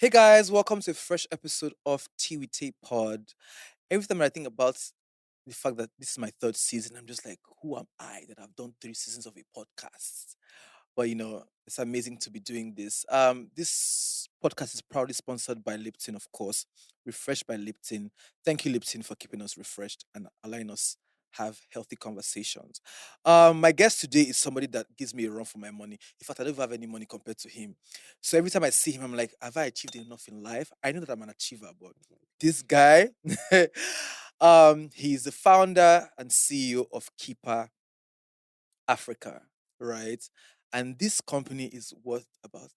Hey guys, welcome to a fresh episode of Tea With Tay Pod. Every time I think about the fact that this is my third season, I'm just like, who am I that I've done 3 seasons of a podcast? But it's amazing to be doing this. This podcast is proudly sponsored by Lipton, of course, refreshed by Lipton. Thank you, Lipton, for keeping us refreshed and allowing us have healthy conversations. My guest today is somebody that gives me a run for my money. In fact, I don't even have any money compared to him. So every time I see him, I'm like, have I achieved enough in life? I know that I'm an achiever, but this guy, he's the founder and CEO of Kippa Africa, right? And this company is worth about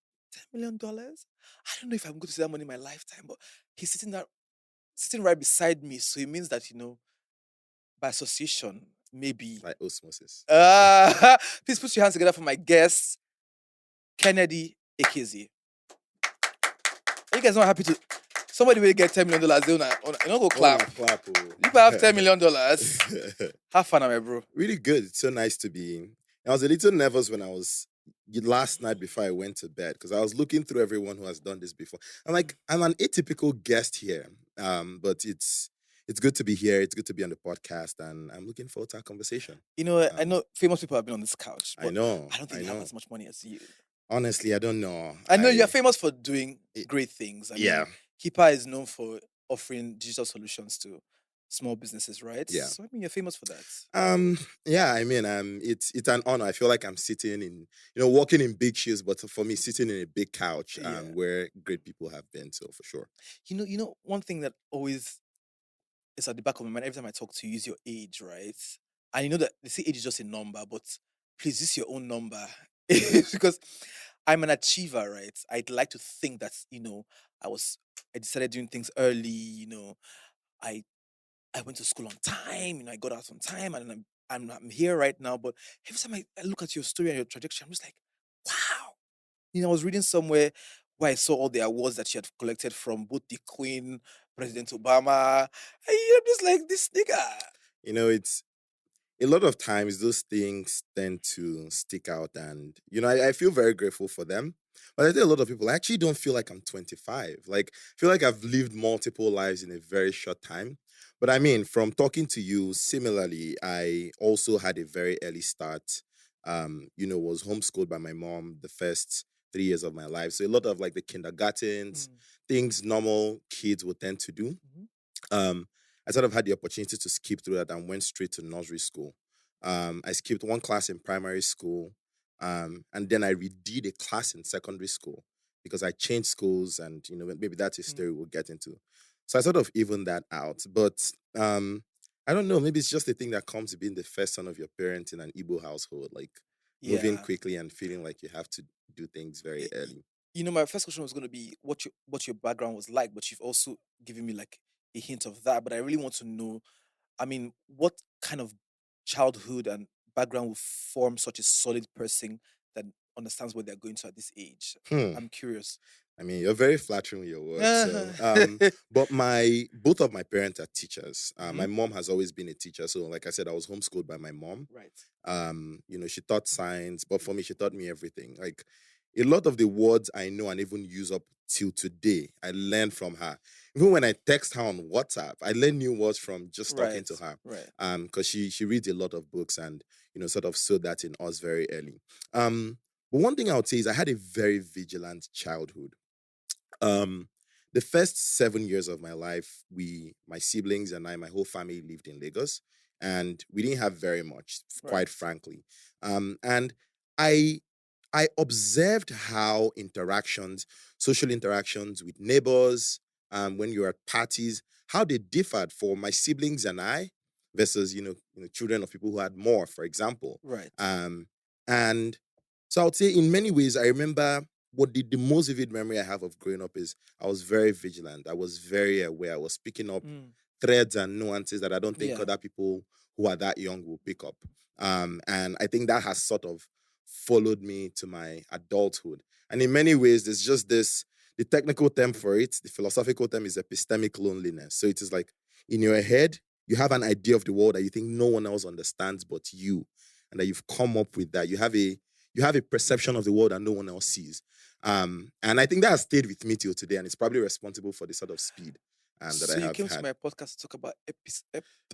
$10 million. I don't know if I'm going to see that money in my lifetime, but he's sitting right beside me. So it means that, by association, maybe. Like osmosis. Please put your hands together for my guest, Kennedy Ekezie. Are you guys not happy to? Somebody will get $10 million. They don't go clap. Clap. You have $10 million. Have fun, my bro. Really good. It's so nice to be in. I was a little nervous when I was last night before I went to bed because I was looking through everyone who has done this before. I'm like, I'm an atypical guest here, but it's good to be here. It's good to be on the podcast, and I'm looking forward to our conversation. I know famous people have been on this couch. I But know. I don't think they have as much money as you. Honestly, I don't know. I know you're famous for doing great things. I Yeah. mean, Kippa is known for offering digital solutions to small businesses, right? Yeah. So I mean, you're famous for that. Yeah, I mean, it's an honor. I feel like I'm sitting in, walking in big shoes, but for me, sitting in a big couch, Yeah. where great people have been. So for sure. One thing that always is at the back of my mind every time I talk to you is your age, right? And you know that they say age is just a number, but please, this is your own number. Because I'm an achiever, right? I'd like to think that, I decided doing things early, I I went to school on time, I got out on time, and I'm here right now. But every time I look at your story and your trajectory, I'm just like, wow. I was reading somewhere where I saw all the awards that she had collected from both the Queen, President Obama. And I'm just like, this nigga. It's a lot of times those things tend to stick out, and I feel very grateful for them. But I think a lot of people actually don't feel like I'm 25. Like, I feel like I've lived multiple lives in a very short time. But I mean, from talking to you, similarly, I also had a very early start. Was homeschooled by my mom the first 3 years of my life. So a lot of like the kindergartens, things normal kids would tend to do. Um, I sort of had the opportunity to skip through that and went straight to nursery school. I skipped one class in primary school, and then I redid a class in secondary school because I changed schools, and maybe that's a story we'll get into. So I sort of evened that out, but I don't know. Maybe it's just a thing that comes to being the first son of your parents in an Igbo household, like moving quickly and feeling like you have to do things very early. My first question was going to be what your background was like, but you've also given me like a hint of that. But I really want to know, I mean, what kind of childhood and background will form such a solid person that understands what they're going to at this age? I'm curious. I mean, you're very flattering with your words. But both of my parents are teachers. My mom has always been a teacher. So, like I said, I was homeschooled by my mom. Right. She taught science, but for me, she taught me everything. Like a lot of the words I know and even use up till today, I learned from her. Even when I text her on WhatsApp, I learn new words from just talking to her. Right. Because she reads a lot of books and sort of sowed that in us very early. But one thing I would say is I had a very vigilant childhood. The first 7 years of my life, my siblings and I, my whole family lived in Lagos, and we didn't have very much, quite frankly. And I observed how social interactions with neighbors, when you're at parties, how they differed for my siblings and I versus children of people who had more, for example. Right. And so I would say in many ways, I remember the most vivid memory I have of growing up is I was very vigilant. I was very aware. I was picking up threads and nuances that I don't think other people who are that young will pick up. And I think that has sort of followed me to my adulthood. And in many ways, there's just the technical term for it, the philosophical term is epistemic loneliness. So it is like in your head, you have an idea of the world that you think no one else understands but you. And that you've come up with that. You have a perception of the world that no one else sees. And I think that has stayed with me till today, and it's probably responsible for the sort of speed that So I you have came to had. my podcast to talk about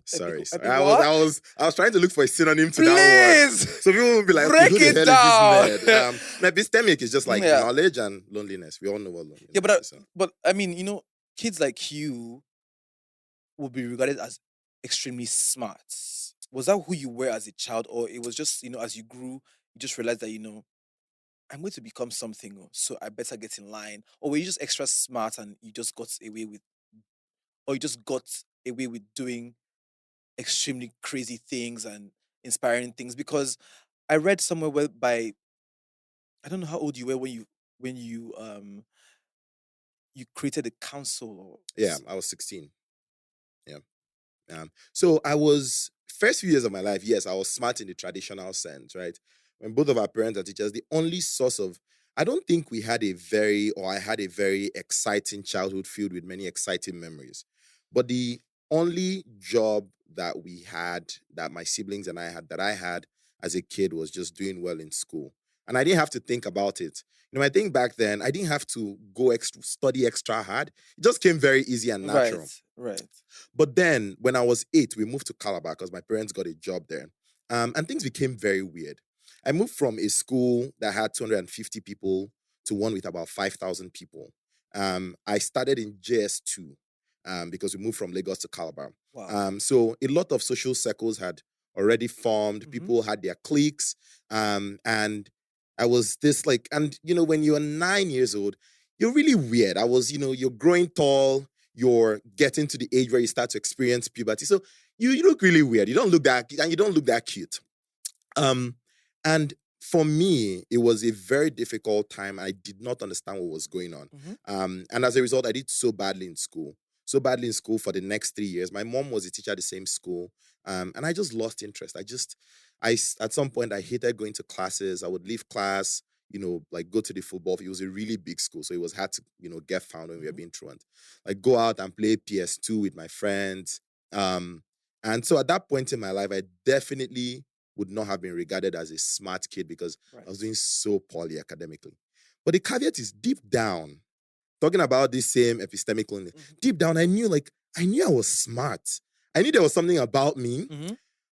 Sorry. epic I was what? I was I was trying to look for a synonym to that word. Please So people will be like, okay, break who the it hell is this down. nerd? Epistemic is just like Yeah, knowledge and loneliness. We all know what yeah, loneliness is. So. but I mean, kids like you will be regarded as extremely smart. Was that who you were as a child, or it was just as you grew, you just realized that I'm going to become something, so I better get in line, or were you just extra smart and you just got away with, or you just got away with doing extremely crazy things and inspiring things? Because I read somewhere whereby I don't know how old you were when you created a council or Yeah, I was 16. Yeah. So I was first few years of my life, yes, I was smart in the traditional sense, right? When both of our parents are teachers, the only source of I don't think we had I had a very exciting childhood filled with many exciting memories. But the only job that we had, that my siblings and I had, that I had as a kid was just doing well in school. And I didn't have to think about it. I think back then I didn't have to go study extra hard. It just came very easy and right, natural. right. But then when I was 8, we moved to Calabar because my parents got a job there. And things became very weird. I moved from a school that had 250 people to one with about 5,000 people. I started in JS2 because we moved from Lagos to Calabar. Wow. So a lot of social circles had already formed. Mhm. People had their cliques. And I was this when you're 9 years old, you're really weird. You're growing tall, you're getting to the age where you start to experience puberty. So you look really weird. You don't look that cute. And for me, it was a very difficult time. I did not understand what was going on. Mhm. And as a result, I did so badly in school. So badly in school for the next 3 years. My mom was a teacher at the same school. And I just lost interest. At some point, I hated going to classes. I would leave class, like go to the football. It was a really big school. So it was hard to, get found when we were being truant. Like go out and play PS2 with my friends. And so at that point in my life, I definitely would not have been regarded as a smart kid because I was doing so poorly academically. But the caveat is deep down, talking about this same epistemic loneliness, deep down, I knew I was smart. I knew there was something about me,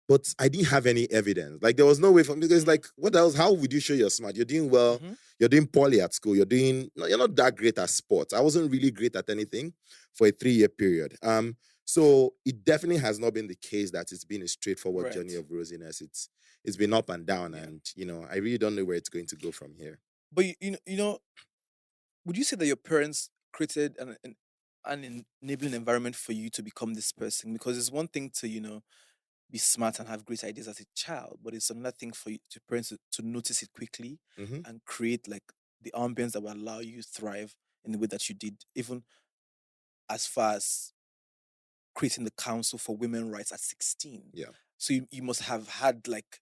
but I didn't have any evidence. Like there was no way for me because what else? How would you show you're smart? You're doing well, you're doing poorly at school, you're not that great at sports. I wasn't really great at anything for a 3-year period. So it definitely has not been the case that it's been a straightforward journey of rosiness. It's been up and down, and I really don't know where it's going to go from here. But would you say that your parents created an enabling environment for you to become this person? Because it's one thing to be smart and have great ideas as a child, but it's another thing for you to parents to notice it quickly and create like the ambience that will allow you to thrive in the way that you did, even as far as creating the council for women rights at 16. Yeah. So you must have had like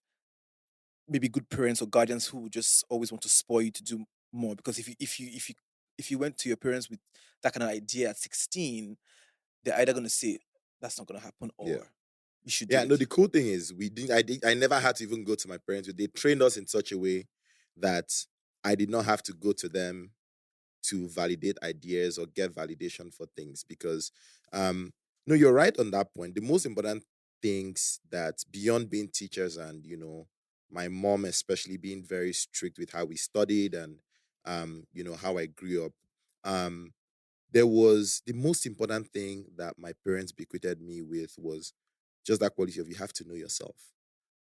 maybe good parents or guardians who would just always want to spoil you to do more. Because if you went to your parents with that kind of idea at 16, they're either gonna say that's not gonna happen or you should do Yeah, no, it. the cool thing is I never had to even go to my parents. They trained us in such a way that I did not have to go to them to validate ideas or get validation for things because no, you're right on that point. The most important things that beyond being teachers and my mom especially being very strict with how we studied and how I grew up, there was the most important thing that my parents bequeathed me with was just that quality of you have to know yourself,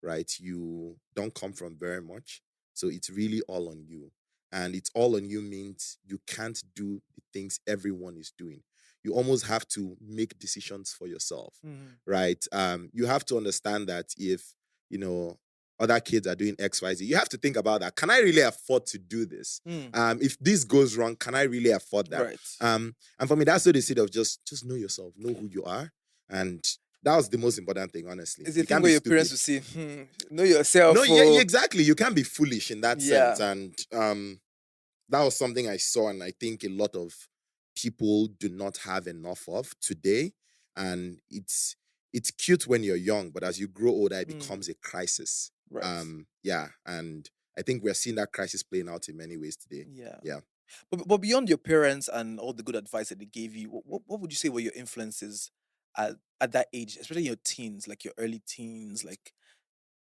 right? You don't come from very much. So it's really all on you. And it's all on you means you can't do the things everyone is doing. You almost have to make decisions for yourself, right? You have to understand that if, you know, other kids are doing XYZ, you have to think about that. Can I really afford to do this? If this goes wrong, can I really afford that? Right. And for me, that's the seed of just know yourself, know who you are, and that was the most important thing, honestly. It's a You thing can't where be your parents stupid. will say, know yourself. No, yeah, exactly. You can't be foolish in that Yeah. sense. And that was something I saw, and I think a lot of people do not have enough of today. And it's cute when you're young, but as you grow older, it becomes a crisis. Right. Yeah, and I think we're seeing that crisis playing out in many ways today. Yeah. Yeah. But beyond your parents and all the good advice that they gave you, what would you say were your influences at that age, especially your teens, like your early teens? Like,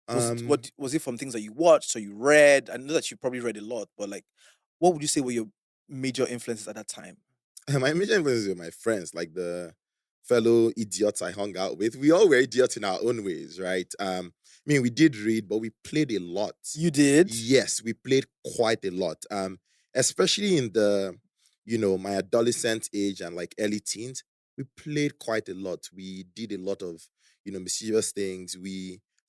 Um, was it from things that you watched or you read? I know that you probably read a lot, but like, what would you say were your major influences at that time? my major influences were my friends, like the fellow idiots I hung out with. We all were idiots in our own ways, right? I mean, we did read, but we played a lot. You did. Yes, we played quite a lot. Especially in the, my adolescent age and like early teens, we played quite a lot. We did a lot of, mischievous things.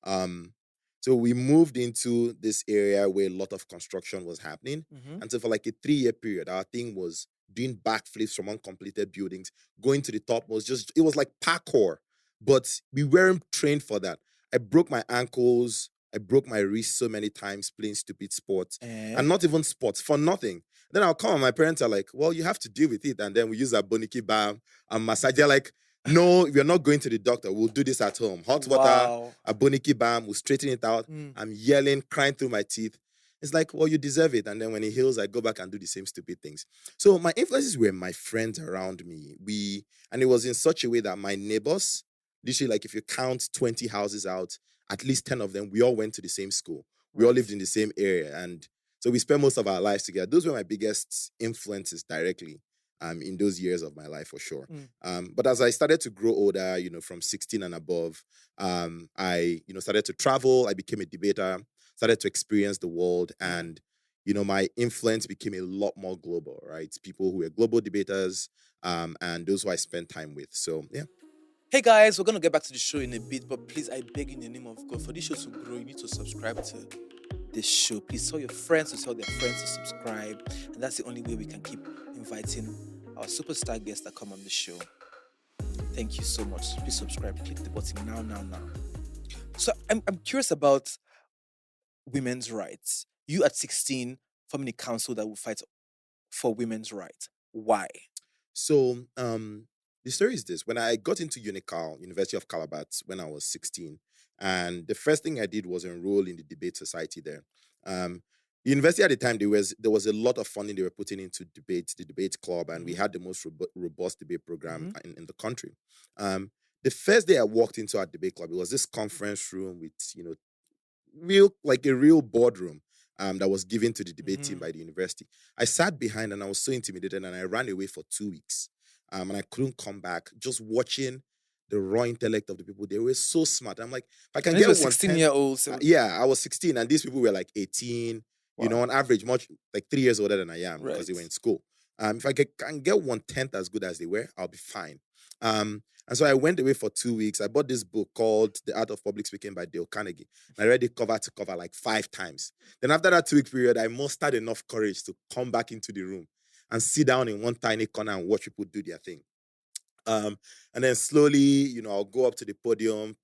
Um, so we moved into this area where a lot of construction was happening. Mm-hmm. And so for like a 3-year period, our thing was doing backflips from uncompleted buildings, going to the top was just, it was like parkour, but we weren't trained for that. I broke my ankles, I broke my wrist so many times playing stupid sports, Eh? and not even sports, for nothing. Then I'll come and my parents are like, well, you have to deal with it. And then we use a boniki balm and massage. They're like, no, we're not going to the doctor. We'll do this at home. Hot water, Wow. a boniki balm, we'll straighten it out. Mm. I'm yelling, crying through my teeth. It's like, well, you deserve it. And then when it heals, I go back and do the same stupid things. So my influences were my friends around me. And it was in such a way that my neighbors, literally, like if you count 20 houses out, at least 10 of them, we all went to the same school. We all lived in the same area. And so we spent most of our lives together. Those were my biggest influences directly in those years of my life, for sure. But as I started to grow older, from 16 and above, I, started to travel. I became a debater, started to experience the world. And, my influence became a lot more global, right? People who were global debaters and those who I spent time with. So, yeah. Hey guys, we're gonna get back to the show in a bit, but please, I beg in the name of God, for this show to grow, you need to subscribe to this show. Please tell your friends to tell their friends to subscribe, and that's the only way we can keep inviting our superstar guests that come on the show. Thank you so much. Please subscribe. Click the button now. So I'm curious about women's rights. You at 16 forming a council that will fight for women's rights. Why? So the story is this. When I got into Unical, University of Calabat, when I was 16, and the first thing I did was enroll in the debate society there. The university at the time, there was a lot of funding they were putting into debate, the debate club, and we had the most robust debate program in the country. The first day I walked into our debate club, it was this conference room with, a real boardroom that was given to the debate team by the university. I sat behind and I was so intimidated and I ran away for 2 weeks. And I couldn't come back. Just watching the raw intellect of the people, they were so smart. I'm like, if I can And these get were 1 16-year-olds. So yeah, I was 16 and these people were like 18, wow. on average, much like 3 years older than I am because they were Right. in school. If I can get 1/10 as good as they were, I'll be fine. And so I went away for 2 weeks. I bought this book called The Art of Public Speaking by Dale Carnegie. And I read it cover to cover like 5 times. Then after that 2-week period, I mustered enough courage to come back into the room and sit down in one tiny corner and watch people do their thing. And then slowly, I'll go up to the podium,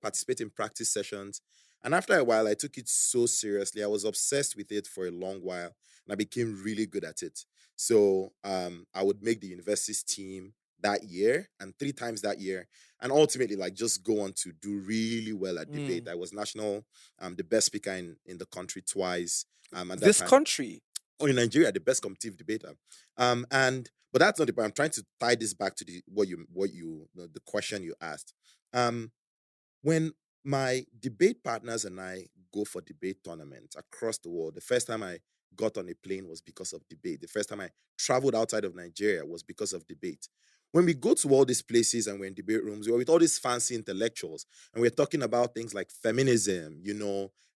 participate in practice sessions. And after a while, I took it so seriously. I was obsessed with it for a long while, and I became really good at it. So I would make the university's team that year and 3 times that year, and ultimately, like, just go on to do really well at debate. I was national, the best speaker in the country twice. At that This time, country. or in Nigeria, the best competitive debater. But that's not the point. I'm trying to tie this back to the question you asked. When my debate partners and I go for debate tournaments across the world, the first time I got on a plane was because of debate. The first time I traveled outside of Nigeria was because of debate. When we go to all these places and we're in debate rooms, we're with all these fancy intellectuals and we're talking about things like feminism,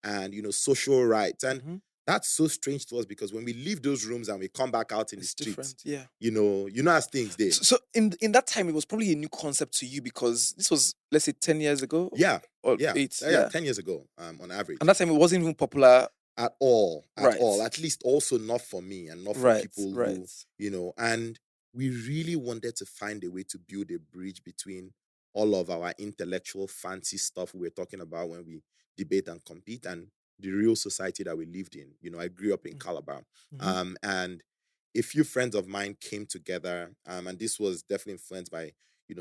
and social rights. And that's so strange to us because when we leave those rooms and we come back out in the It's streets, different. Yeah. as things there. So in that time, it was probably a new concept to you because this was, let's say, 10 years ago. Yeah, Or yeah, 8. yeah. Yeah. 10 years ago, on average. And that time it wasn't even popular. At all, at Right. all. At least also not for me and not for Right. people Right. who. And we really wanted to find a way to build a bridge between all of our intellectual fancy stuff we were talking about when we debate and compete and the real society that we lived in. I grew up in Calabar. And a few friends of mine came together, and this was definitely influenced by,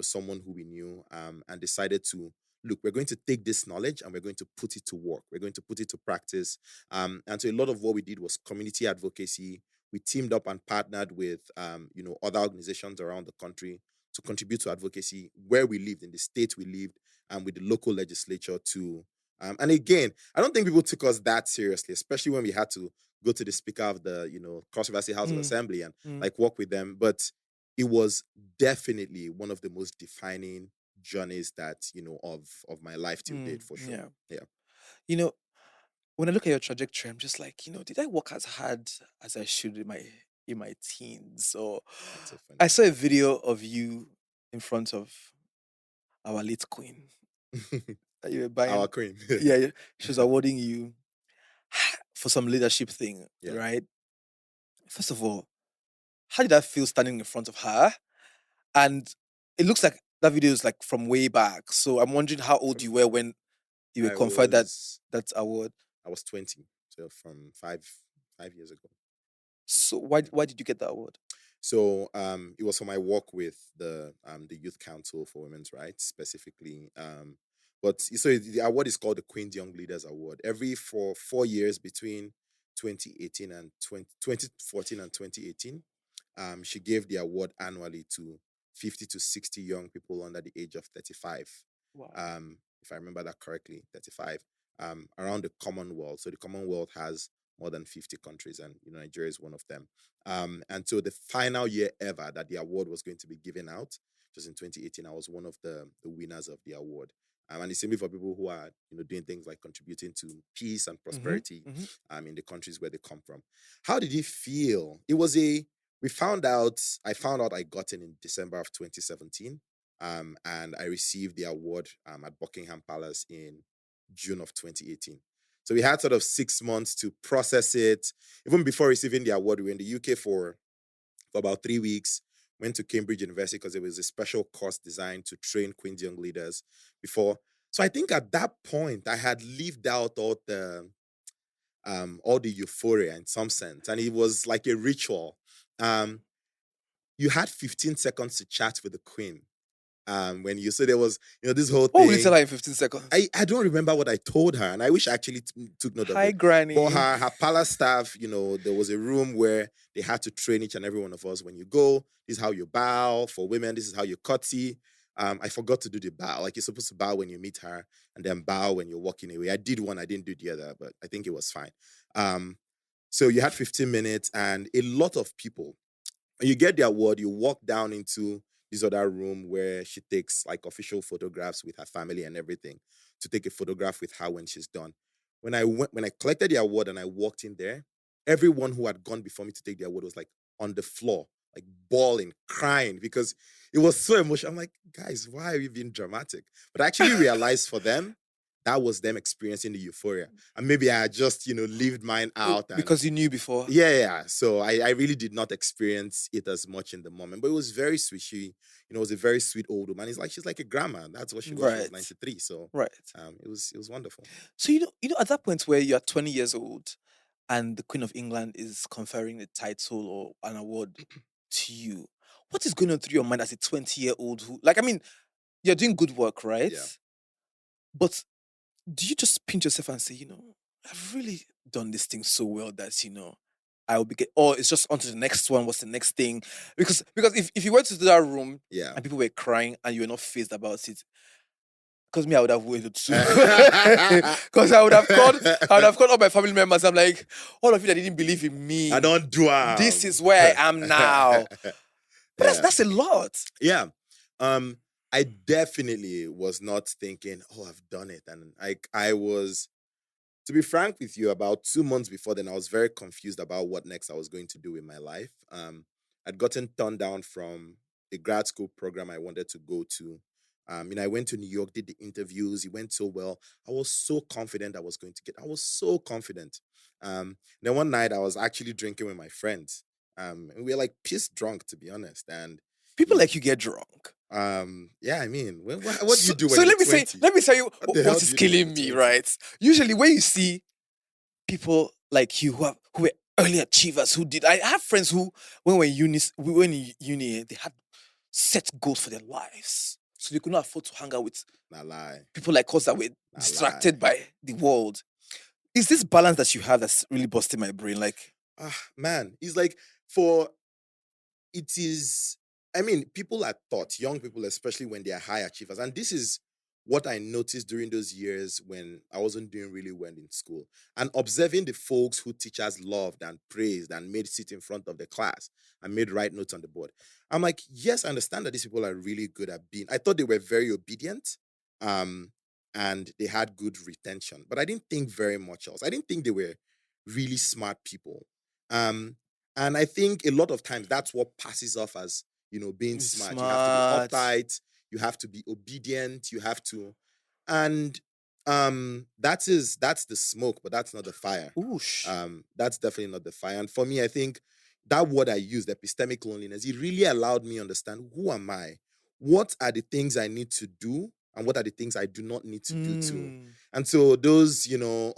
someone who we knew, and decided to look, we're going to take this knowledge and we're going to put it to work. We're going to put it to practice. And so a lot of what we did was community advocacy. we teamed up and partnered with other organizations around the country to contribute to advocacy where we lived, in the state we lived, and with the local legislature to and again, I don't think people took us that seriously, especially when we had to go to the speaker of the Cross River State House of Assembly and like work with them. But it was definitely one of the most defining journeys that of my life till date, for sure. Yeah. When I look at your trajectory, I'm just like, did I work as hard as I should in my teens? Or That's so funny. I saw a video of you in front of our late queen. That you were buying. Our queen. Yeah, she was awarding you for some leadership thing, right? First of all, how did that feel standing in front of her? And it looks like that video is like from way back. So I'm wondering how old you were when you were conferred that award. I was 20, so from 5 years ago. So why did you get that award? So it was for my work with the Youth Council for Women's Rights specifically. But so the award is called the Queen's Young Leaders Award. Every 4 years between 2018 and 2014 and 2018, she gave the award annually to 50 to 60 young people under the age of 35. Wow. If I remember that correctly, 35. Around the Commonwealth. So the Commonwealth has more than 50 countries, and Nigeria is one of them. And so the final year ever that the award was going to be given out, just in 2018, I was one of the winners of the award. And it's simply for people who are doing things like contributing to peace and prosperity in the countries where they come from. How did it feel? It was I found out I got in December of 2017, and I received the award at Buckingham Palace in June of 2018. So we had sort of 6 months to process it. Even before receiving the award, we were in the UK for about 3 weeks, went to Cambridge University because it was a special course designed to train Queen's Young Leaders before. So I think at that point, I had lived out all the euphoria in some sense. And it was like a ritual. You had 15 seconds to chat with the Queen. When you said there was, this whole thing. What would you tell her in 15 seconds? I don't remember what I told her, and I wish I actually took note of it. Hi, Granny. But her palace staff, there was a room where they had to train each and every one of us. When you go, this is how you bow. For women, this is how you curtsy. I forgot to do the bow. Like, you're supposed to bow when you meet her, and then bow when you're walking away. I did one, I didn't do the other, but I think it was fine. So you had 15 minutes, and a lot of people. When you get the award, you walk down into this other room where she takes like official photographs with her family and everything, to take a photograph with her when she's done. When I collected the award and I walked in there, everyone who had gone before me to take the award was like on the floor, like bawling, crying, because it was so emotional. I'm like, guys, why are you being dramatic? But I actually realized for them, that was them experiencing the euphoria. And maybe I just, lived mine out. Because you knew before. Yeah. So I really did not experience it as much in the moment. But it was very sweet. She, was a very sweet old woman. She's like a grandma. That's what she was. She was 93. So it was wonderful. So at that point where you're 20 years old and the Queen of England is conferring a title or an award to you, what is going on through your mind as a 20-year-old who, you're doing good work, right? Yeah. But do you just pinch yourself and say, I've really done this thing so well that, I will be or it's just on to the next one, what's the next thing? Because if you went to that room and people were crying and you were not fazed about it, because me, I would have waited too. Because I would have called all my family members. I'm like, all of you that didn't believe in me, I don't do it. This is where I am now. But that's a lot. Yeah. I definitely was not thinking, oh, I've done it. And I was, to be frank with you, about 2 months before then, I was very confused about what next I was going to do in my life. I'd gotten turned down from a grad school program I wanted to go to. I went to New York, did the interviews. It went so well. I was so confident I was going to get. I was so confident. Then one night I was actually drinking with my friends. And we were like pissed drunk, to be honest. And people like you get drunk. Yeah, I mean, what do you do when so you're let me 20? say, let me tell you What the hell what do is you do when killing you're me, 20? right? Usually when you see people like you who were early achievers who did, I have friends who when we were in uni, they had set goals for their lives, so they could not afford to hang out with people like us that were distracted by the world. Is this balance that you have that's really busting my brain? Like, Man, it's like for it is, I mean, people are taught, young people, especially when they are high achievers. And this is what I noticed during those years when I wasn't doing really well in school. And observing the folks who teachers loved and praised and made sit in front of the class and made write notes on the board. I'm like, yes, I understand that these people are really good at being, I thought they were very obedient. Um, and they had good retention, but I didn't think very much else. I didn't think they were really smart people. Um, and I think a lot of times that's what passes off as, being smart. You have to be Smart. uptight, you have to be obedient, you have to, and that's the smoke, but that's not the fire. Oosh. That's definitely not the fire. And for me, I think that word I used, epistemic loneliness, it really allowed me understand who am I? What are the things I need to do? And what are the things I do not need to do too? And so those, no,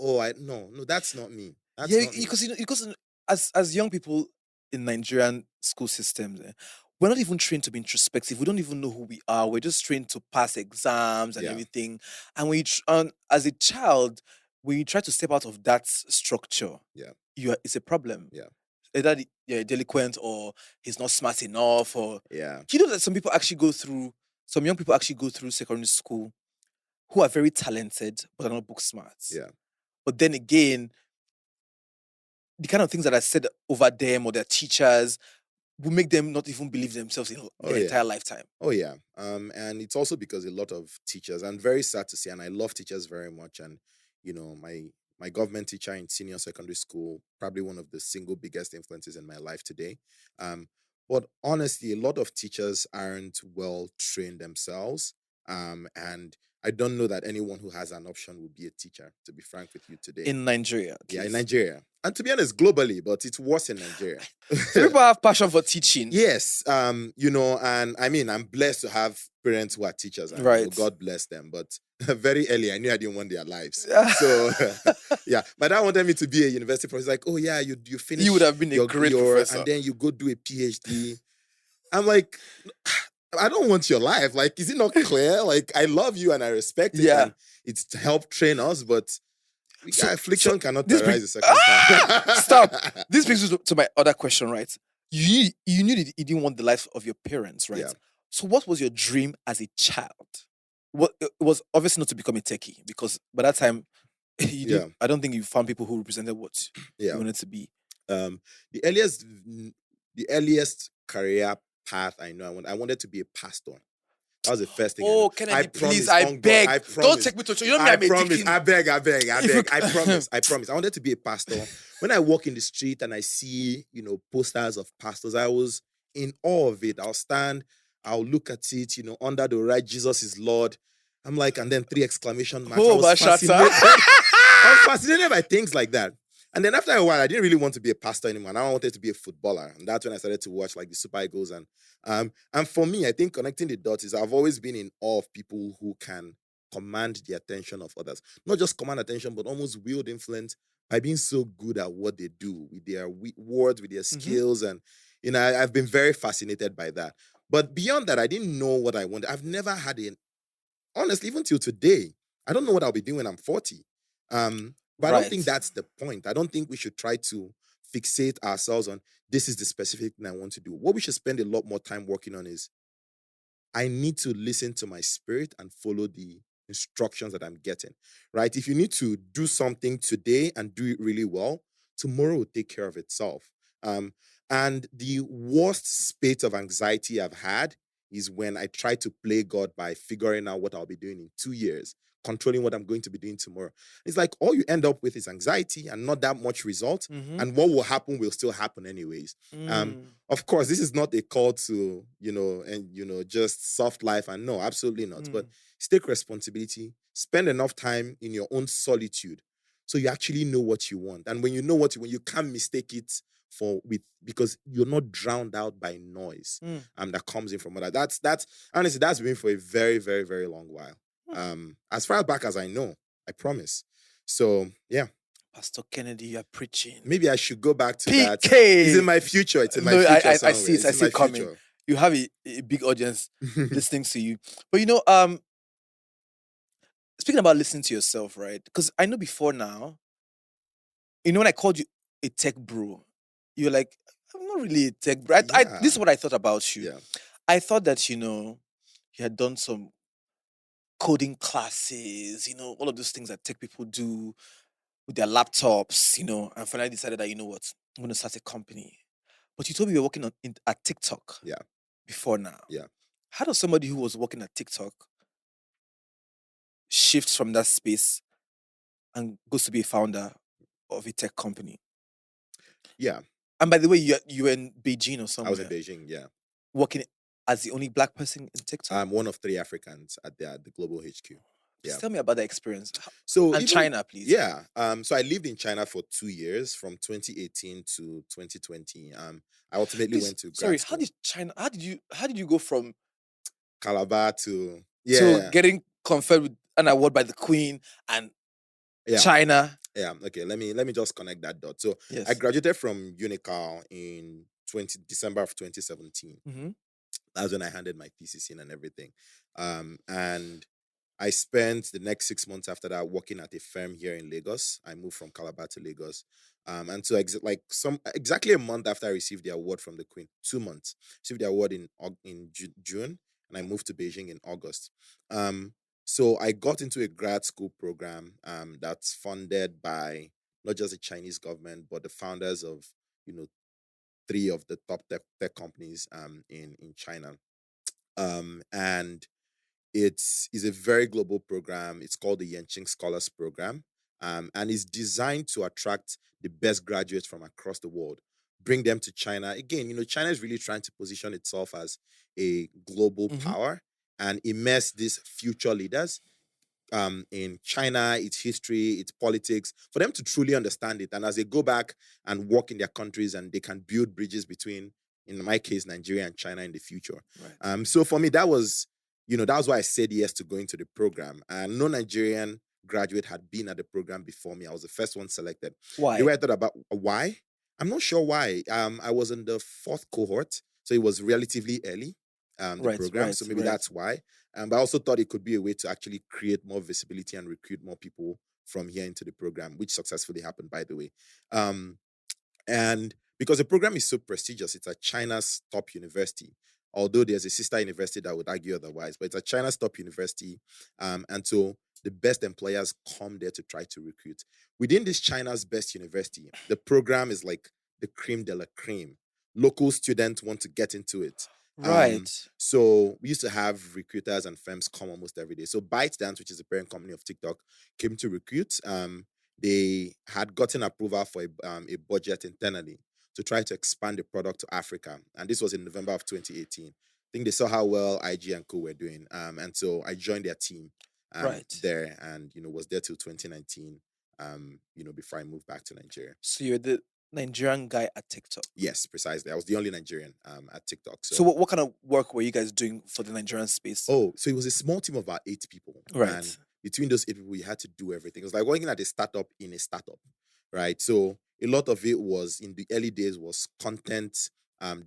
that's not me. That's Yeah, not me. because as young people in Nigerian school systems, we're not even trained to be introspective. We don't even know who we are. We're just trained to pass exams and Yeah. everything. And as a child, when you try to step out of that structure, Yeah. it's a problem. Yeah. Either you're a delinquent or he's not smart enough, or Yeah. you know that some young people actually go through secondary school who are very talented but are not book smart. Yeah. But then again, the kind of things that are said over them or their teachers will make them not even believe themselves in their entire lifetime. Oh yeah. And it's also because a lot of teachers, and very sad to say, and I love teachers very much. And my government teacher in senior secondary school, probably one of the single biggest influences in my life today. But honestly, a lot of teachers aren't well trained themselves. And I don't know that anyone who has an option will be a teacher, to be frank with you today. In Nigeria, at in least. Nigeria. And to be honest, globally, but it's worse in Nigeria. Some people have passion for teaching. Yes. And I mean, I'm blessed to have parents who are teachers, and Right. God bless them. But very early, I knew I didn't want their lives. So yeah, my dad wanted me to be a university professor. Like, oh yeah, you finish. You would have been a great professor, and then you go do a PhD. I'm like, I don't want your life. Like, is it not clear? Like, I love you and I respect it. Yeah. And it's to help train us, but affliction cannot this arise a second time. Stop. This brings me to my other question, right? You knew that you didn't want the life of your parents, right? Yeah. So what was your dream as a child? It was obviously not to become a techie, because by that time, I don't think you found people who represented what you wanted to be. The earliest career path I know, I wanted to be a pastor. That was the first thing. Oh, Kennedy, please, I beg. God, I promise. Don't take me to church. You know me, I'm a deacon. I beg. I promise. I wanted to be a pastor. When I walk in the street and I see, posters of pastors, I was in awe of it. I'll stand, I'll look at it, under the right, Jesus is Lord. I'm like, and then 3 exclamation marks. Oh, I was fascinated by things like that. And then after a while, I didn't really want to be a pastor anymore. Now I wanted to be a footballer. And that's when I started to watch like the Super Eagles. And for me, I think connecting the dots is I've always been in awe of people who can command the attention of others. Not just command attention, but almost wield influence by being so good at what they do with their words, with their skills. And, I've been very fascinated by that. But beyond that, I didn't know what I wanted. I've never had honestly, even till today, I don't know what I'll be doing when I'm 40. But I don't think that's the point. I don't think we should try to fixate ourselves on this is the specific thing I want to do. What we should spend a lot more time working on is I need to listen to my spirit and follow the instructions that I'm getting, right? If you need to do something today and do it really well, tomorrow will take care of itself. And the worst spate of anxiety I've had is when I try to play God by figuring out what I'll be doing in 2 years, controlling what I'm going to be doing tomorrow. It's like all you end up with is anxiety and not that much result. And what will happen will still happen anyways. Of course, this is not a call to, just soft life. And no, absolutely not. But take responsibility, spend enough time in your own solitude so you actually know what you want. And when you know what you want, you can't mistake it because you're not drowned out by noise that comes in from other. That's honestly, that's been for a very, very, very long while. As far back as I know, I promise. So yeah. Pastor Kennedy, you're preaching. Maybe I should go back to PK. that. It's in my future. It's in my future. I see it. I see it coming. Future. You have a big audience listening to you. But speaking about listening to yourself, right? Because I know before now, when I called you a tech bro, you're like, I'm not really a tech bro. This is Yeah. what I thought about you. Yeah. I thought that, you had done some coding classes, all of those things that tech people do with their laptops, and finally decided that, you know what, I'm going to start a company. But you told me you were working at TikTok Yeah. before now. Yeah. How does somebody who was working at TikTok shift from that space and goes to be a founder of a tech company? Yeah. And by the way, you were in Beijing or I was in somewhere Beijing. Yeah. working as the only black person in TikTok? I'm one of 3 Africans at the global HQ. Please Yeah. tell me about that experience. So And even China, please. yeah. So I lived in China for 2 years, from 2018 to 2020. I ultimately Please, went to grad sorry, school, how did you go from Calabar to to yeah. getting conferred with an award by the Queen and Yeah. China? Yeah. Okay. Let me just connect that dot. So I Yes. graduated from Unical in December of 2017. Mm-hmm. That's when I handed my thesis in and everything. And I spent the next 6 months after that working at a firm here in Lagos. I moved from Calabar to Lagos. And so exactly a month after I received the award from the Queen, 2 months, received the award in June, and I moved to Beijing in August. So I got into a grad school program that's funded by not just the Chinese government, but the founders of, you know, 3 of the top tech companies in China. And is a very global program. It's called the Yenching Scholars Program, and it's designed to attract the best graduates from across the world, bring them to China. Again, China is really trying to position itself as a global Mm-hmm. power and immerse these future leaders in China, its history, its politics, for them to truly understand it. And as they go back and work in their countries, and they can build bridges between, in my case, Nigeria and China in the future. Right. So for me, that was why I said yes to going to the program. And no Nigerian graduate had been at the program before me. I was the first one selected. The Why? way I thought about why, I'm not sure why. I was in the 4th cohort, so it was relatively early. The Right, program, right, so maybe right. that's why. But I also thought it could be a way to actually create more visibility and recruit more people from here into the program, which successfully happened, by the way. Um, and because the program is so prestigious, it's at China's top university. Although there's a sister university that would argue otherwise, but it's at China's top university. And so the best employers come there to try to recruit. Within this China's best university, the program is like the cream de la cream. Local students want to get into it. Right. So we used to have recruiters and firms come almost every day. So ByteDance, which is the parent company of TikTok, came to recruit. They had gotten approval for a budget internally to try to expand the product to Africa. And this was in November of 2018. I think they saw how well IG and Co were doing. And so I joined their team Right. there, and, was there till 2019, before I moved back to Nigeria. So you're the Nigerian guy at TikTok. Yes, precisely. I was the only Nigerian at TikTok. So what kind of work were you guys doing for the Nigerian space? Oh, so it was a small team of about 8 people. Right. And between those 8 people, you had to do everything. It was like working at a startup in a startup, right? So a lot of it was, in the early days, was content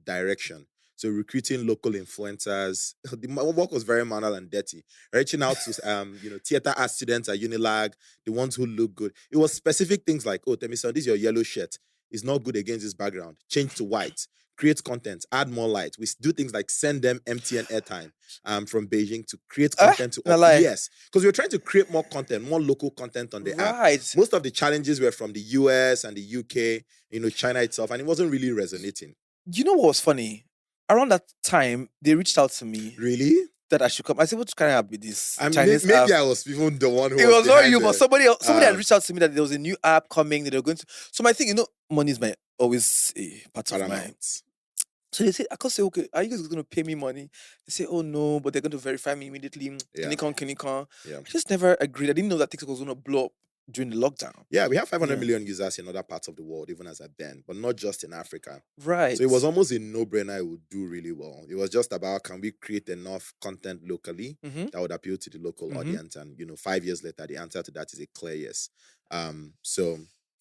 direction. So recruiting local influencers. The work was very manual and dirty. Reaching out to theater art students at Unilag, the ones who look good. It was specific things like, oh, Temisan, this is your yellow shirt. It's not good against this background. Change to white. Create content, add more light. We do things like send them MTN airtime from Beijing to create content to no lie. yes, because we were trying to create more content, more local content on the app. Right. Most of the challenges were from the US and the UK, China itself, and it wasn't really resonating. You know what was funny? Around that time, they reached out to me Really? that I should come. I said, "What kind of app with this I mean, Chinese maybe app?" I was even the one who It was not behind you, but it. somebody had reached out to me that there was a new app coming that they were going to. So my thing, money is always a part of my. Paramount. So they said, I could say, okay, are you guys going to pay me money? They say, oh no, but they're going to verify me immediately. Yeah. Can you come? Yeah. I just never agreed. I didn't know that TikTok was going to blow up during the lockdown. Yeah, we have 500 Yeah. million users in other parts of the world, even as at then, but not just in Africa. Right. So it was almost a no-brainer it would do really well. It was just about, can we create enough content locally that would appeal to the local audience? And 5 years later, the answer to that is a clear yes. So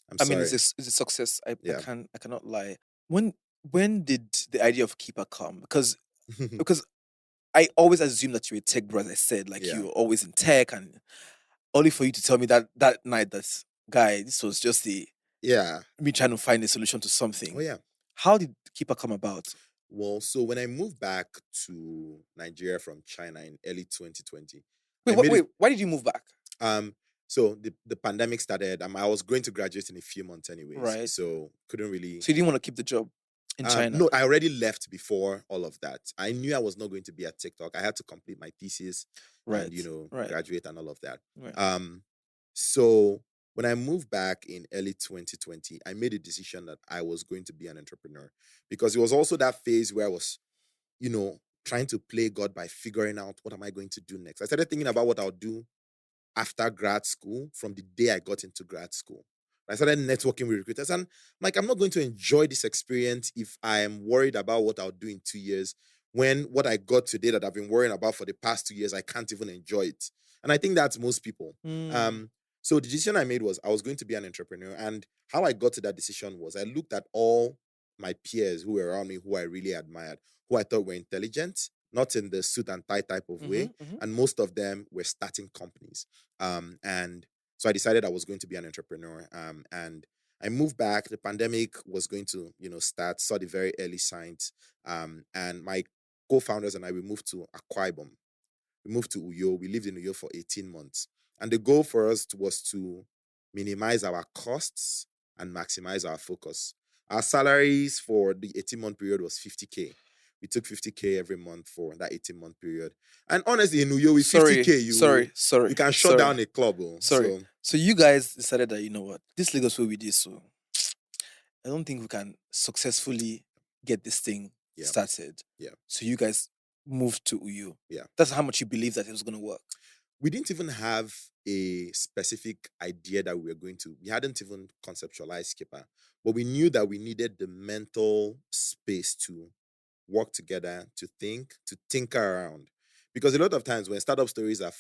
I'm sorry. I mean, it's a success. I Yeah. cannot lie. When did the idea of Kippa come? Because I always assumed that you were a tech bro, as I said, like Yeah. you were always in tech, and only for you to tell me that night that, guy, this was just Yeah. me trying to find a solution to something. Oh yeah. How did Kippa come about? Well, so when I moved back to Nigeria from China in early 2020, I Wait, made it. why did you move back? So the pandemic started. I was going to graduate in a few months anyways, Right. so couldn't really. So you didn't want to keep the job in China? No, I already left before all of that. I knew I was not going to be at TikTok. I had to complete my thesis and Right. Right. graduate and all of that. Right. So when I moved back in early 2020, I made a decision that I was going to be an entrepreneur, because it was also that phase where I was, trying to play God by figuring out what am I going to do next. I started thinking about what I'll do after grad school from the day I got into grad school. I started networking with recruiters, and I'm not going to enjoy this experience if I am worried about what I'll do in 2 years, when what I got today that I've been worrying about for the past 2 years, I can't even enjoy it. And I think that's most people. Mm. So the decision I made was I was going to be an entrepreneur. And how I got to that decision was I looked at all my peers who were around me, who I really admired, who I thought were intelligent, not in the suit and tie type of way. And most of them were starting companies. And so I decided I was going to be an entrepreneur. And I moved back. The pandemic was going to, start, saw the very early signs. And my co-founders and I, we moved to Akwa Ibom. We moved to Uyo. We lived in Uyo for 18 months. And the goal for us was to minimize our costs and maximize our focus. Our salaries for the 18-month period was 50K. We took 50K every month for that 18-month period. And honestly, in Uyo, with 50K, you can shut down a club. So you guys decided that, you know what, this Lagos way we did, so I don't think we can successfully get this thing started. Yeah. So you guys moved to Uyo. Yeah. That's how much you believe that it was going to work. We didn't even have a specific idea that we were going to. We hadn't even conceptualized Kippa, but we knew that we needed the mental space to work together, to tinker around. Because a lot of times when startup stories are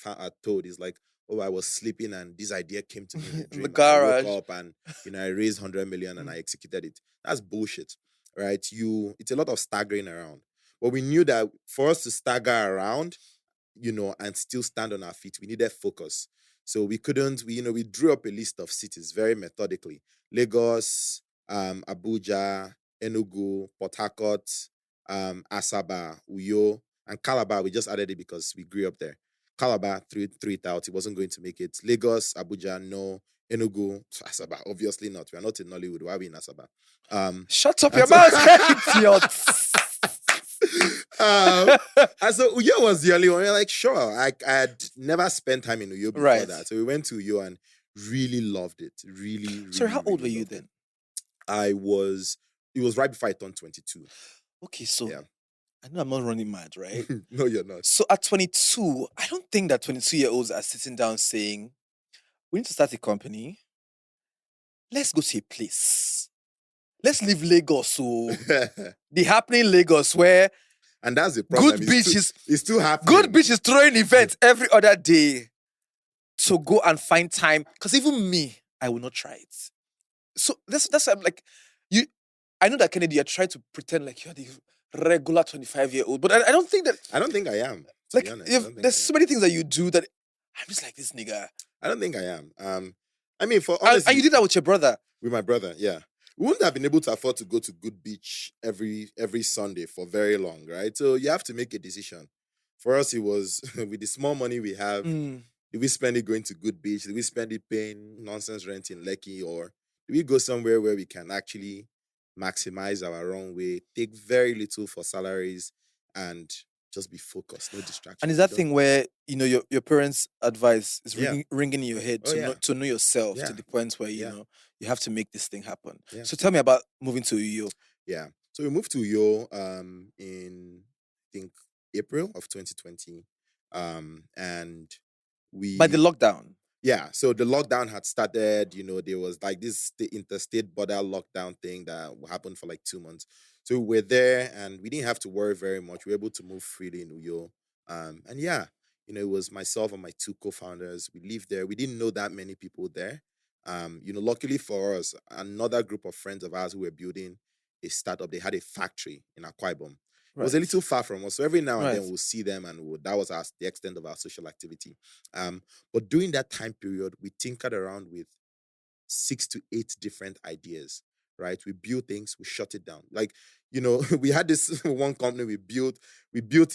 told, it's like, oh, I was sleeping and this idea came to me in a dream. The garage. And I woke up and I raised 100 million and I executed it. That's bullshit, right? It's a lot of staggering around. But we knew that for us to stagger around, and still stand on our feet, we needed focus. So we couldn't, we drew up a list of cities very methodically. Lagos, Abuja, Enugu, Port Harcourt, Asaba, Uyo, and Calabar. We just added it because we grew up there. Calabar, three out. It wasn't going to make it. Lagos, Abuja, no. Enugu, Asaba, obviously not. We are not in Nollywood. Why are we in Asaba? Shut up your mouth, idiot. And so Uyo was the only one. We were like, sure. I had never spent time in Uyo before that. So we went to Uyo and really loved it. Really. Sorry, how old were you loved then? It was right before I turned 22. Okay, so I know I'm not running mad, right? No, you're not. So at 22, I don't think that 22-year-olds are sitting down saying, we need to start a company. Let's go to a place. Let's leave Lagos. So the happening Lagos where and that's the problem. Good Beach is still happening. Good Beach is throwing events every other day to go and find time. Because even me, I will not try it. So that's I'm like, I know that Kennedy, you're trying to pretend like you're the regular 25-year-old, but I don't think that. I don't think I am. Like, there's so many things that you do that I'm just like, this nigga. I don't think I am. I mean, for honestly, and you did that with your brother. With my brother, yeah. We wouldn't have been able to afford to go to Good Beach every Sunday for very long, right? So you have to make a decision. For us, it was with the small money we have, did we spend it going to Good Beach? Did we spend it paying nonsense rent in Lekki? Or do we go somewhere where we can actually maximize our own way, take very little for salaries, and just be focused, no distraction? And is that thing where, your parents' advice is ringing in your head to know yourself to the point where, you have to make this thing happen. Yeah. So tell me about moving to Uyo. Yeah. So we moved to Uyo in, I think, April of 2020. And we... By the lockdown? Yeah. So the lockdown had started, there was like this interstate border lockdown thing that happened for like 2 months. So we were there and we didn't have to worry very much. We were able to move freely in Uyo. And yeah, it was myself and my two co-founders. We lived there. We didn't know that many people there. Luckily for us, another group of friends of ours who were building a startup, they had a factory in Akwa Ibom. It was a little far from us. So every now and then we'll see them and that was the extent of our social activity. But during that time period, we tinkered around with 6 to 8 different ideas. right? We build things, we shut it down. Like, we had this one company we built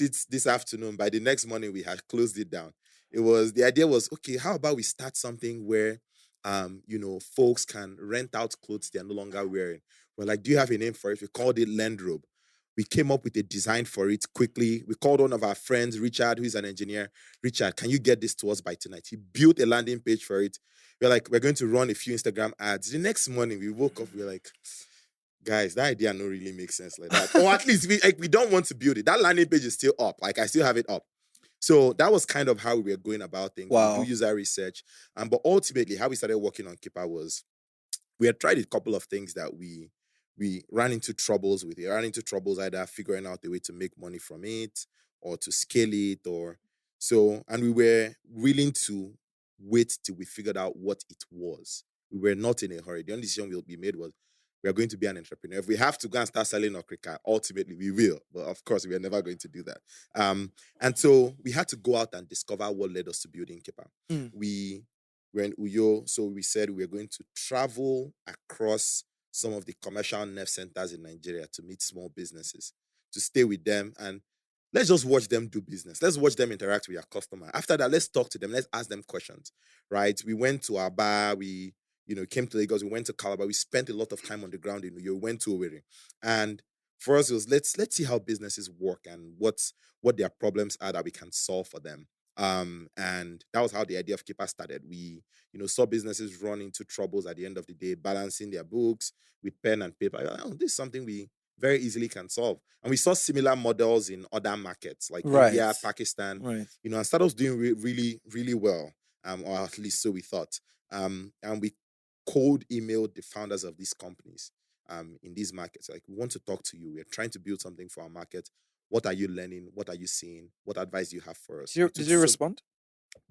it this afternoon. By the next morning, we had closed it down. The idea was, okay, how about we start something where folks can rent out clothes they're no longer wearing. We're like, do you have a name for it? We called it Landrobe. We came up with a design for it quickly. We called one of our friends, Richard, who is an engineer. Richard, can you get this to us by tonight? He built a landing page for it. We're like, we're going to run a few Instagram ads. The next morning, we woke up, we're like, guys, that idea no really makes sense like that. Or at least we don't want to build it. That landing page is still up. Like, I still have it up. So that was kind of how we were going about things. We do Wow. user research. But ultimately, how we started working on Kippa was we had tried a couple of things that we ran into troubles with. We ran into troubles either figuring out a way to make money from it or to scale it and we were willing to wait till we figured out what it was. We were not in a hurry. The only decision we made was we are going to be an entrepreneur. If we have to go and start selling okrika, ultimately we will. But of course, we are never going to do that. And so we had to go out and discover what led us to building Kippa. Mm. We were in Uyo, so we said we were going to travel across some of the commercial nerve centers in Nigeria to meet small businesses, to stay with them, and let's just watch them do business. Let's watch them interact with your customer. After that, let's talk to them. Let's ask them questions, right? We went to Aba, we came to Lagos, we went to Calabar, we spent a lot of time on the ground in Uyo, we went to Owerri. And for us, it was let's see how businesses work and what their problems are that we can solve for them. And that was how the idea of Keeper started. We, saw businesses run into troubles at the end of the day, balancing their books with pen and paper. Oh, this is something we very easily can solve. And we saw similar models in other markets like Right. India, Pakistan, Right. and startups doing really, really well, or at least so we thought. And we cold emailed the founders of these companies in these markets. Like, we want to talk to you. We're trying to build something for our market. What are you learning? What are you seeing? What advice do you have for us? Did you respond?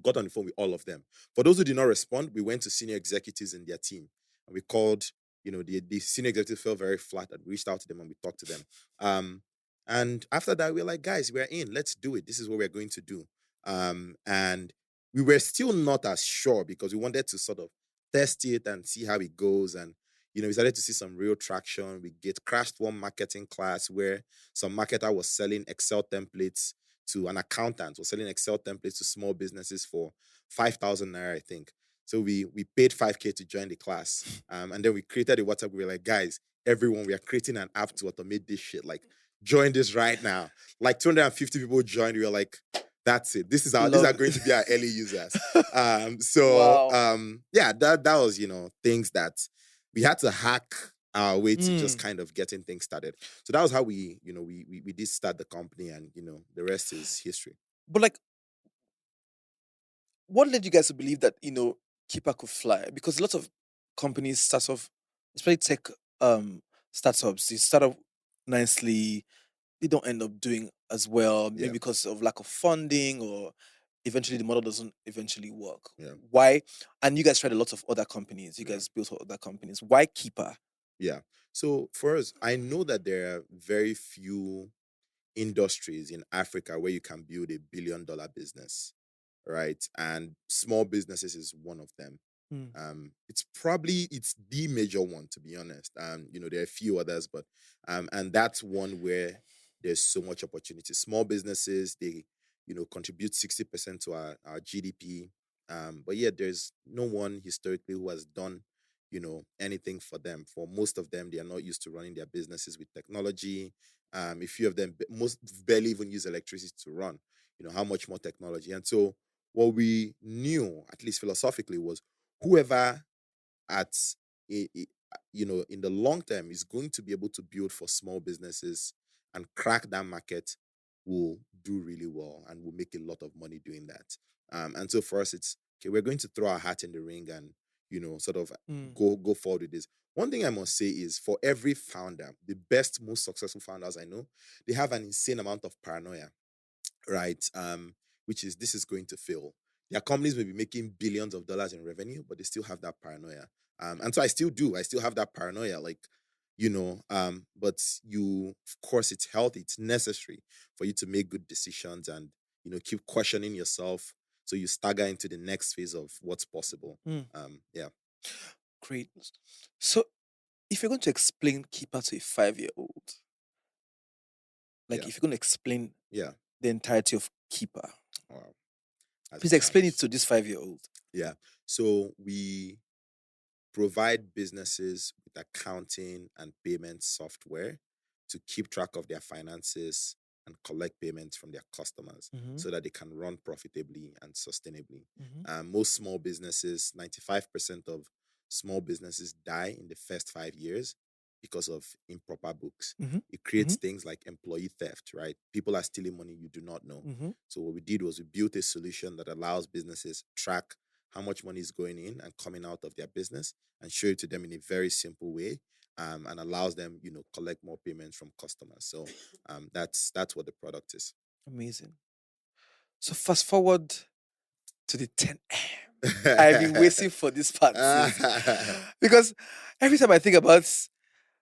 Got on the phone with all of them. For those who did not respond, we went to senior executives in their team and we called, the senior executives felt very flat and we reached out to them and we talked to them. And after that, we were like, guys, we're in, let's do it. This is what we're going to do. And we were still not as sure because we wanted to sort of test it and see how it goes. And, we started to see some real traction. We crashed one marketing class where some marketer was selling Excel templates to an accountant, was selling Excel templates to small businesses for 5,000 naira, I think. So we paid 5K to join the class. And then we created a WhatsApp. We were like, guys, everyone, we are creating an app to automate this shit. Like, join this right now. Like 250 people joined. We were like, that's it. These are Love going to be our early users. Wow. Yeah, that was, things that we had to hack our way to just Mm. kind of getting things started. So that was how we did start the company, and the rest is history. But like, what led you guys to believe that Keeper could fly? Because lots of companies start off, especially tech startups, they start off nicely, they don't end up doing as well, maybe Yeah, because of lack of funding or eventually the model doesn't eventually work. yeah, Why? And you guys tried a lot of other companies. You yeah, guys built other companies. Why Keeper? yeah. So for us, I know that there are very few industries in Africa where you can build $1 billion business, right? And small businesses is one of them. Mm. It's the major one, to be honest. There are a few others, but and that's one where there's so much opportunity. Small businesses, they contribute 60% to our GDP. But yeah, there's no one historically who has done anything for them. For most of them, they are not used to running their businesses with technology. A few of them most barely even use electricity to run. How much more technology? And so what we knew, at least philosophically, was whoever at in the long term is going to be able to build for small businesses and crack that market will do really well and will make a lot of money doing that. And so for us, it's okay. We're going to throw our hat in the ring and sort of Mm. go forward with this. One thing I must say is for every founder, the best, most successful founders I know, they have an insane amount of paranoia, right? Which is this is going to fail. Their companies may be making billions of dollars in revenue, but they still have that paranoia. And so I still do. I still have that paranoia, like, but of course, it's healthy. It's necessary for you to make good decisions and, keep questioning yourself so you stagger into the next phase of what's possible. Mm. Yeah. Great. So if you're going to explain Kippa to a 5-year-old, like Yeah. if you're going to explain Yeah. the entirety of Kippa, Wow. That's a please explain it challenge. to this 5-year-old. Yeah. So we provide businesses with accounting and payment software to keep track of their finances and collect payments from their customers so that they can run profitably and sustainably. Most small businesses, 95% of small businesses die in the first 5 years because of improper books. It creates things like employee theft, right? People are stealing money you do not know. So what we did was we built a solution that allows businesses track how much money is going in and coming out of their business and show it to them in a very simple way, and allows them, collect more payments from customers. So that's what the product is. Amazing. So fast forward to the 10M. I've been waiting for this part since. Because every time I think about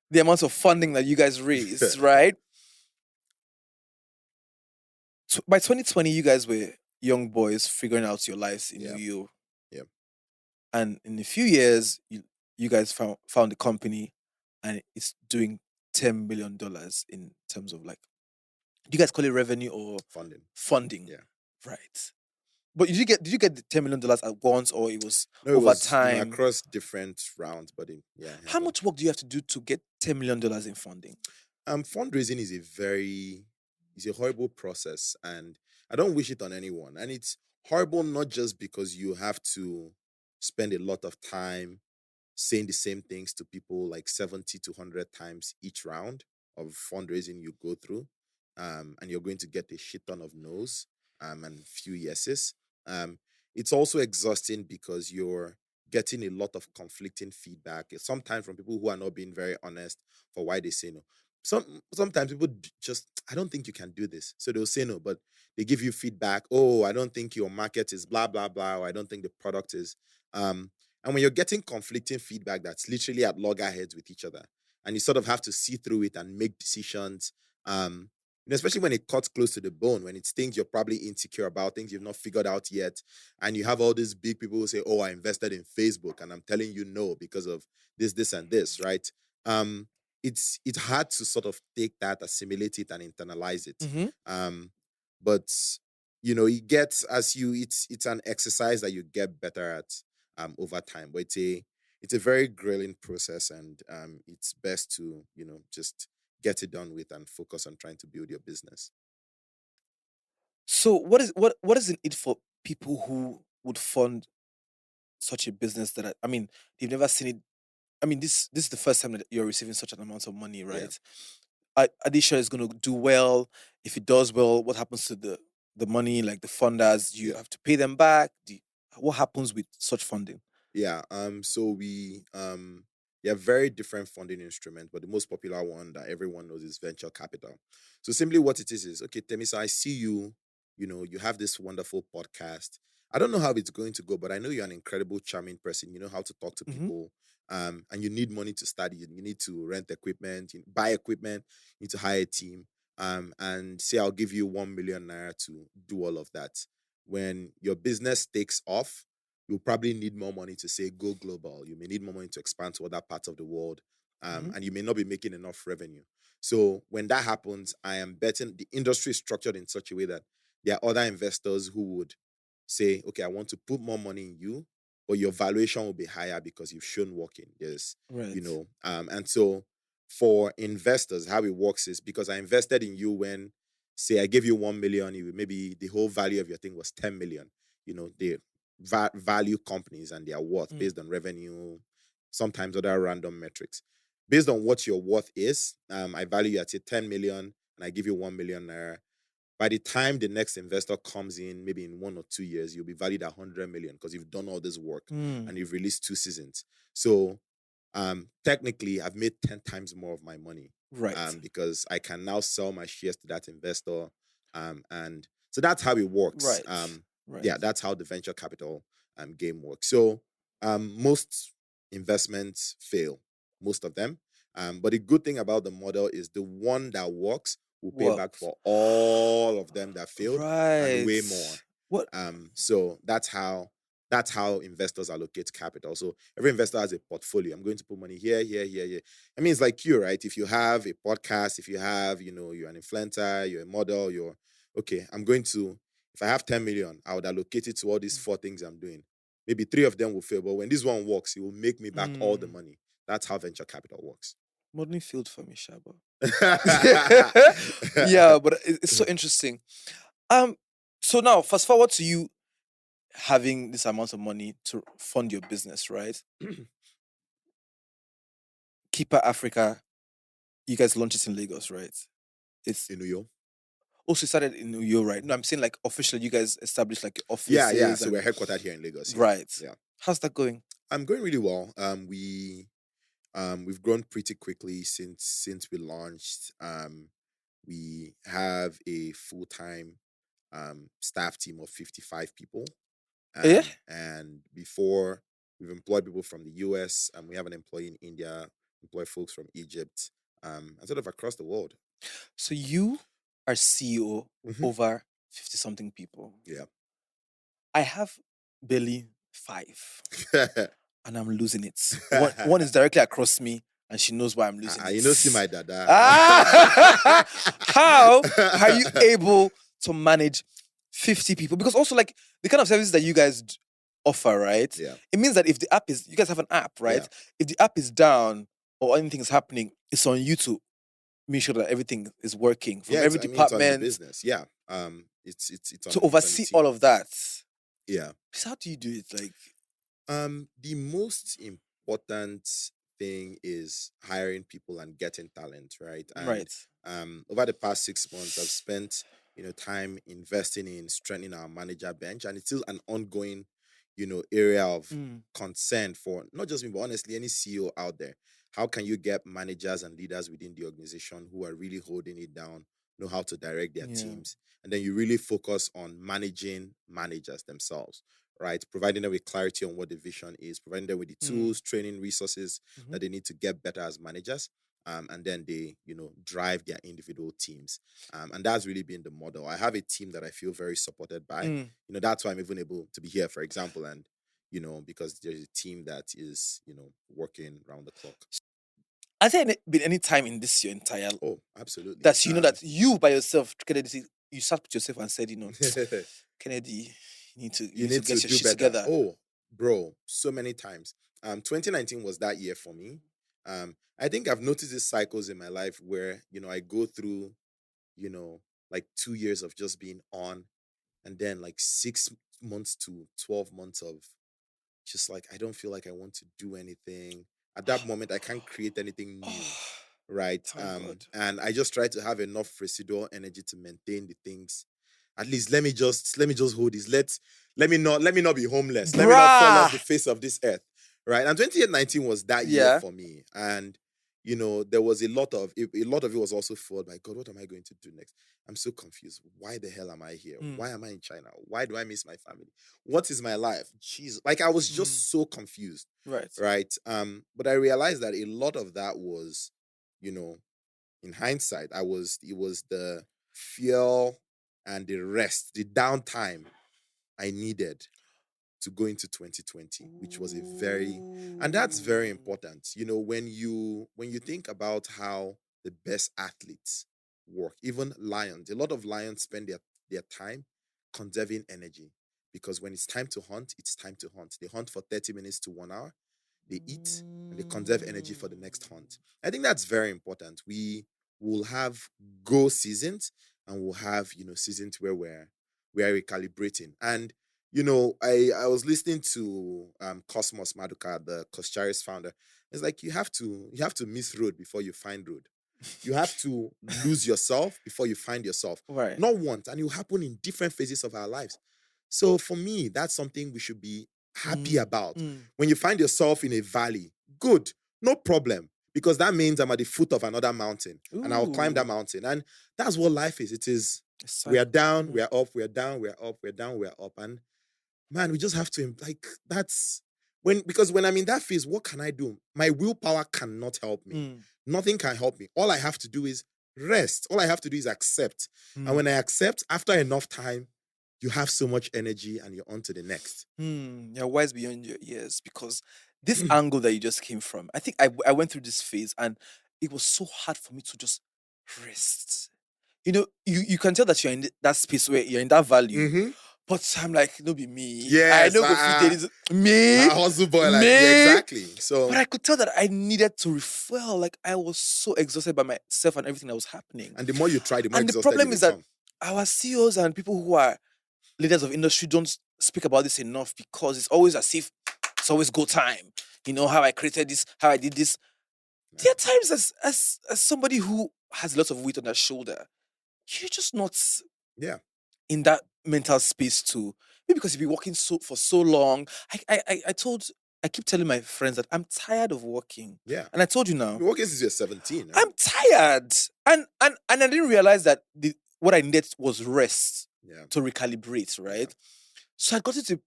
the amount of funding that you guys raised, right? By 2020, you guys were young boys figuring out your lives in Yeah. New York. Yeah. And in a few years, you guys found a company and it's doing $10 million in terms of like, do you guys call it revenue or Funding. Yeah. Right. But did you get the $10 million at once, or it was No, it over was time? across different rounds, but How much work do you have to do to get $10 million in funding? Fundraising is a horrible process, and I don't wish it on anyone. And it's horrible not just because you have to spend a lot of time saying the same things to people like 70 to 100 times each round of fundraising you go through. And you're going to get a shit ton of no's, and few yeses. Um, it's also exhausting because you're getting a lot of conflicting feedback, sometimes from people who are not being very honest for why they say no. Sometimes people just, I don't think you can do this. So they'll say no, but they give you feedback. Oh, I don't think your market is blah, blah, blah, or I don't think the product is. And when you're getting conflicting feedback that's literally at loggerheads with each other, and you sort of have to see through it and make decisions, especially when it cuts close to the bone, when it's things you're probably insecure about, things you've not figured out yet, and you have all these big people who say, "Oh, I invested in Facebook," and I'm telling you no because of this, this, and this, right? It's hard to sort of take that, assimilate it, and internalize it. But it gets as you. It's an exercise that you get better at over time. But it's a very grilling process, and it's best to just get it done with and focus on trying to build your business. So what is in it for people who would fund such a business they've never seen it? I mean, this is the first time that you're receiving such an amount of money, right? Are they sure it's going to do well? If it does well, what happens to the money? Like the funders, you have to pay them back. What happens with such funding? Yeah. So they are very different funding instruments, but the most popular one that everyone knows is venture capital. So simply what it is okay, Temisa, I see you. You have this wonderful podcast. I don't know how it's going to go, but I know you're an incredible, charming person. You know how to talk to people. And you need money to study. You need to rent equipment, buy equipment. You need to hire a team. And say I'll give you 1 million naira to do all of that. When your business takes off, you'll probably need more money to say go global. You may need more money to expand to other parts of the world. And you may not be making enough revenue. So when that happens, I am betting the industry is structured in such a way that there are other investors who would say, okay, I want to put more money in you, but your valuation will be higher because you've shown working. Yes. Right. And so for investors, how it works is because I invested in you when, say, I gave you 1 million, maybe the whole value of your thing was 10 million. They value companies and their worth based on revenue, sometimes other random metrics. Based on what your worth is, I value you at say 10 million and I give you 1 million naira. By the time the next investor comes in, maybe in 1 or 2 years, you'll be valued at 100 million because you've done all this work and you've released 2 seasons. So technically, I've made 10 times more of my money. Right. Because I can now sell my shares to that investor. And so that's how it works. Right. Right. Yeah, that's how the venture capital game works. So most investments fail, most of them. But the good thing about the model is the one that works will pay back for all of them that failed and way more. What? So that's how That's how investors allocate capital. So every investor has a portfolio. I'm going to put money here, here, here, here. I mean, it's like you, right? If you have a podcast, if you have, you're an influencer, you're a model, okay, if I have 10 million, I would allocate it to all these 4 things I'm doing. Maybe 3 of them will fail, but when this one works, it will make me back all the money. That's how venture capital works. Modeling field for me, Shaba. Yeah, but it's so interesting. So now fast forward to you having this amount of money to fund your business, right? Kippa Africa, you guys launched it in Lagos, right? It's in New York. Also started in New York, right? No, I'm saying like officially you guys established like offices. Yeah. So we're headquartered here in Lagos. Yeah. Right. Yeah. How's that going? Going really well. We've grown pretty quickly since we launched. We have a full-time staff team of 55 people. And before, we've employed people from the US, and we have an employee in India, employ folks from Egypt, and sort of across the world. So you are CEO over 50-something people. Yeah. I have barely 5. And I'm losing it. One is directly across me, and she knows why I'm losing it. You know, see my dada. How are you able to manage 50 people? Because also, like, the kind of services that you guys offer, right? Yeah. It means that if the app you guys have an app, right? Yeah. If the app is down or anything is happening, it's on you to make sure that everything is working from every department. It's on the business. Yeah. It's on to oversee all of that. Yeah. So how do you do it? Like, the most important thing is hiring people and getting talent, right? And, right. Over the past 6 months, I've spent time investing in strengthening our manager bench, and it's still an ongoing area of concern for not just me, but honestly any CEO out there. How can you get managers and leaders within the organization who are really holding it down, know how to direct their teams, and then you really focus on managing managers themselves, right? Providing them with clarity on what the vision is, providing them with the tools, training, resources that they need to get better as managers. And then they, drive their individual teams. And that's really been the model. I have a team that I feel very supported by. That's why I'm even able to be here, for example, and, because there's a team that is, working around the clock. Has there been any time in this your entire life? Oh, absolutely. That that you by yourself, Kennedy, you sat with yourself and said, Kennedy, you need to get your shit together. Oh, bro, so many times. 2019 was that year for me. I think I've noticed these cycles in my life where, I go through, like 2 years of just being on, and then like 6 months to 12 months of just like, I don't feel like I want to do anything. At that moment, I can't create anything new. Right. And I just try to have enough residual energy to maintain the things. At least let me just hold this. Let me not be homeless. Let me not fall off the face of this earth. Right. And 2019 was that year for me. And there was a lot of it was also fueled by, God, what am I going to do next? I'm so confused. Why the hell am I here? Why am I in China? Why do I miss my family? What is my life? Jeez. Like, I was just so confused. Right. Right. But I realized that a lot of that was, in hindsight, it was the fuel and the rest, the downtime I needed to go into 2020, which was and that's very important. When you think about how the best athletes work, even lions, a lot of lions spend their time conserving energy, because when it's time to hunt, it's time to hunt. They hunt for 30 minutes to 1 hour. They eat and they conserve energy for the next hunt. I think that's very important. We will have go seasons, and we'll have, seasons where we're recalibrating. And, I was listening to Cosmos Maduka, the Coscharis founder. It's like, you have to miss road before you find road. You have to lose yourself before you find yourself. Right. Not once, and it will happen in different phases of our lives. So for me, that's something we should be happy about. When you find yourself in a valley, good, no problem, because that means I'm at the foot of another mountain. And I'll climb that mountain. And that's what life is. It is, we are down, we are up, we are down, we are up, we are down, we are up. And man, we just have to, like, because when I'm in that phase, what can I do? My willpower cannot help me. Nothing can help me. All I have to do is rest. All I have to do is accept. And when I accept, after enough time, you have so much energy and you're on to the next. You're wise beyond your years, because this angle that you just came from, I think I went through this phase and it was so hard for me to just rest. You can tell that you're in that space where you're in that value, Mm-hmm. but I'm like, no, be me. I Yes, don't go fit there. Me, hustle boy, like, yeah, me. exactly. So But I could tell that I needed to refuel. Like, I was so exhausted by myself and everything that was happening. and the more you try, the more And the exhausted you problem is that become. our CEOs and people who are leaders of industry don't speak about this enough, because it's always as if it's always go time. How I created this, how I did this. There are times as somebody who has lots of weight on their shoulder, you're just not Yeah. in that mental space too. Maybe because you've been working for so long. I keep telling my friends that I'm tired of working. Yeah. And I told you You've now, been working since you're 17, right? I'm tired. And I didn't realize that what I needed was rest Yeah. to recalibrate, right? Yeah. So I got into a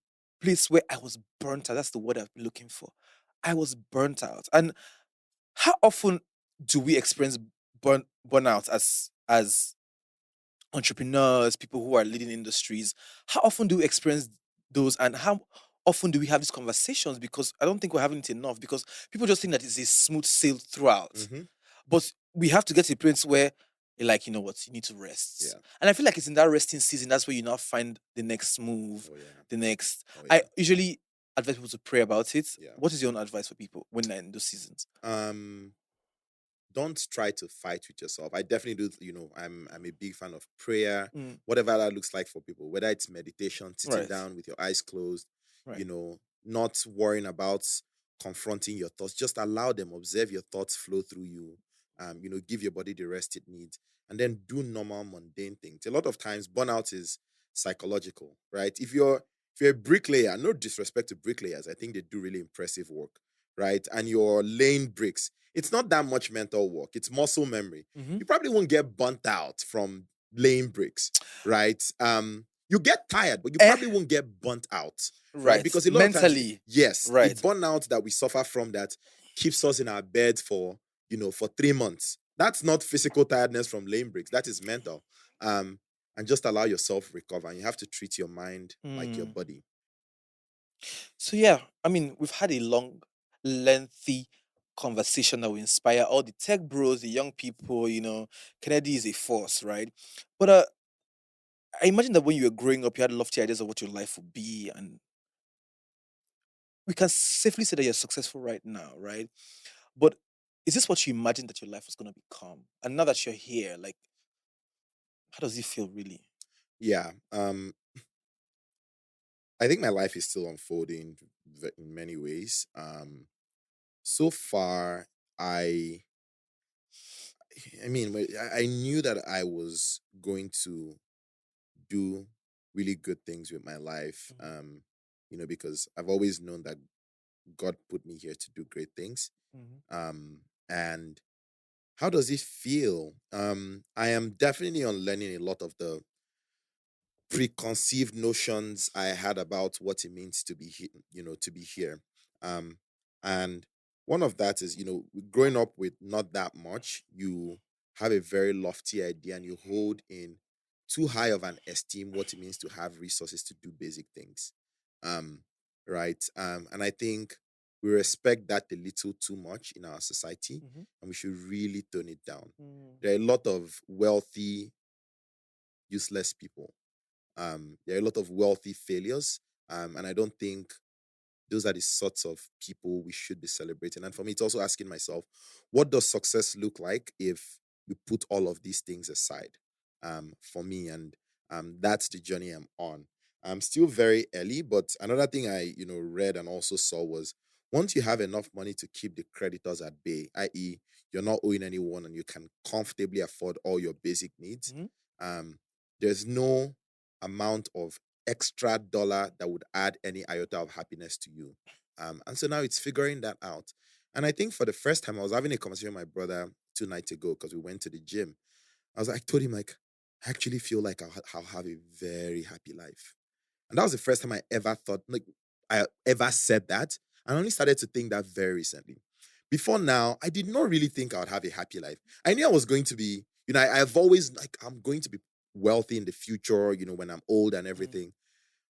place where I was burnt out. That's the word I've been looking for. I was burnt out. And how often do we experience burnout as entrepreneurs, people who are leading industries? How often do we experience those, and how often do we have these conversations? Because I don't think we're having it enough, because people just think that it's a smooth sail throughout. Mm-hmm. But we have to get to a place where you're like, you know what, you need to rest. Yeah. And I feel like it's in that resting season that's where you now find the next move, Oh, yeah. the next. Oh, yeah. I usually advise people to pray about it. Yeah. What is your own advice for people when they're in those seasons? Don't try to fight with yourself. I definitely do. I'm a big fan of prayer, Mm, whatever that looks like for people. Whether it's meditation, sitting right, down with your eyes closed, right. not worrying about confronting your thoughts. Just allow them, observe your thoughts flow through you. Give your body the rest it needs, and then do normal mundane things. A lot of times, burnout is psychological, right? If you're a bricklayer, no disrespect to bricklayers, I think they do really impressive work, right? And you're laying bricks, it's not that much mental work. It's muscle memory. Mm-hmm. You probably won't get burnt out from laying bricks, right? You get tired, but you probably won't get burnt out, right? Right. Because a lot of times, Mentally. yes, the Right. burnout that we suffer from that keeps us in our bed for 3 months. That's not physical tiredness from laying bricks. That is mental. And just allow yourself recover. And you have to treat your mind like your body. So yeah, I mean, we've had a long, lengthy conversation that will inspire all the tech bros, the young people. Kennedy is a force, right? But I imagine that when you were growing up, you had lofty ideas of what your life would be, and we can safely say that you're successful right now, right? But is this what you imagined that your life was going to become? And now that you're here, like, how does it feel really? Yeah. I think my life is still unfolding in many ways. So far, I I mean, I knew that I was going to do really good things with my life. Because I've always known that God put me here to do great things. Mhm. And how does it feel? I am definitely unlearning a lot of the preconceived notions I had about what it means to be to be here. Um, and one of that is, growing up with not that much, you have a very lofty idea and you hold in too high of an esteem what it means to have resources to do basic things. Um, right. And I think we respect that a little too much in our society, Mhm. and we should really tone it down. Mm. There are a lot of wealthy, useless people. There are a lot of wealthy failures, and I don't think those are the sorts of people we should be celebrating. And for me, it's also asking myself, what does success look like if we put all of these things aside? For me, and that's the journey I'm on. I'm still very early, but another thing I read and also saw was once you have enough money to keep the creditors at bay, i.e., you're not owing anyone and you can comfortably afford all your basic needs. Mhm. Um, there's no amount of extra dollar that would add any iota of happiness to you. And so now it's figuring that out. And I think for the first time, I was having a conversation with my brother 2 nights ago because we went to the gym. I told him, like, I actually feel like I'll have a very happy life. And that was the first time I ever thought, like, I ever said that. And I only started to think that very recently. Before now, I did not really think I would have a happy life. I knew I was going to be, I've always, like, I'm going to be wealthy in the future, when I'm old and everything.